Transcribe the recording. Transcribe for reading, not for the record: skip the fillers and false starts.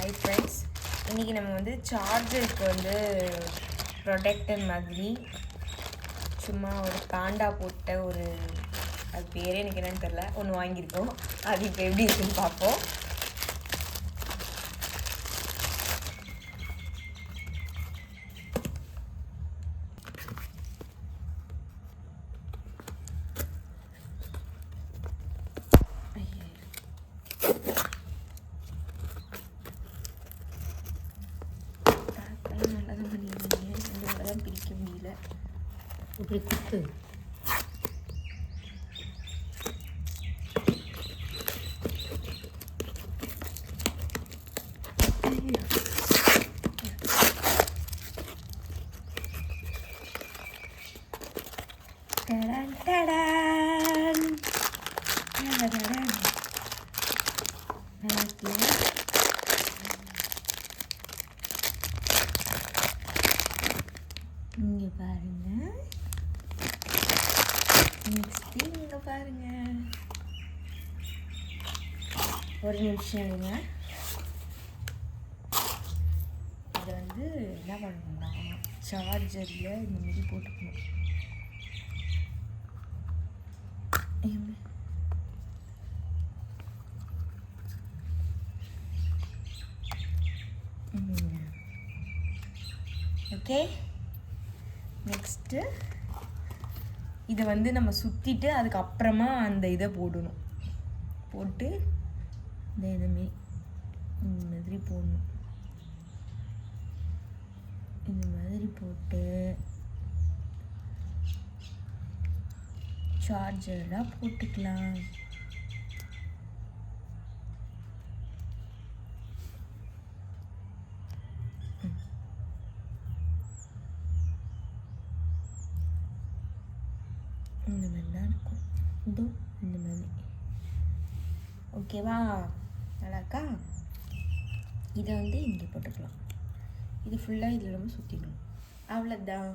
Hi friends, இன்றைக்கி நம்ம வந்து சார்ஜருக்கு வந்து ப்ரொடெக்டர் மாதிரி சும்மா ஒரு தாண்டா போட்ட ஒரு அது பேரே எனக்கு என்னன்னு தெரில ஒன்று வாங்கியிருக்கோம். அது இப்போ எப்படி இருக்குன்னு பார்ப்போம். நல்லா தான் பண்ணியிருந்தீங்க, எங்களால் தான் பிரிக்க முடியல. இப்படி குத்து. டடான் டடான் டடான். இங்கே பாருங்க, நெக்ஸ்ட்டு இங்கே பாருங்க. ஒரு நிமிஷம் இருங்க. இதை வந்து என்ன பண்ணணும்னா சார்ஜரில் இந்த மாதிரி போட்டுக்கணும். ஓகே, நெக்ஸ்ட்டு இதை வந்து நம்ம சுற்றிட்டு அதுக்கப்புறமா அந்த இதை போடணும். போட்டு இந்த மாதிரி போடணும். இந்த மாதிரி போட்டு சார்ஜர்லாம் போட்டுக்கலாம். இந்த மாதிரி தான் இருக்கும். இதோ இந்த மாதிரி. ஓகேவா? நல்லாக்கா? இதை வந்து இங்கே போட்டுக்கலாம். இது ஃபுல்லாக இதில் நம்ம சுற்றிக்கணும். அவ்வளோதான்.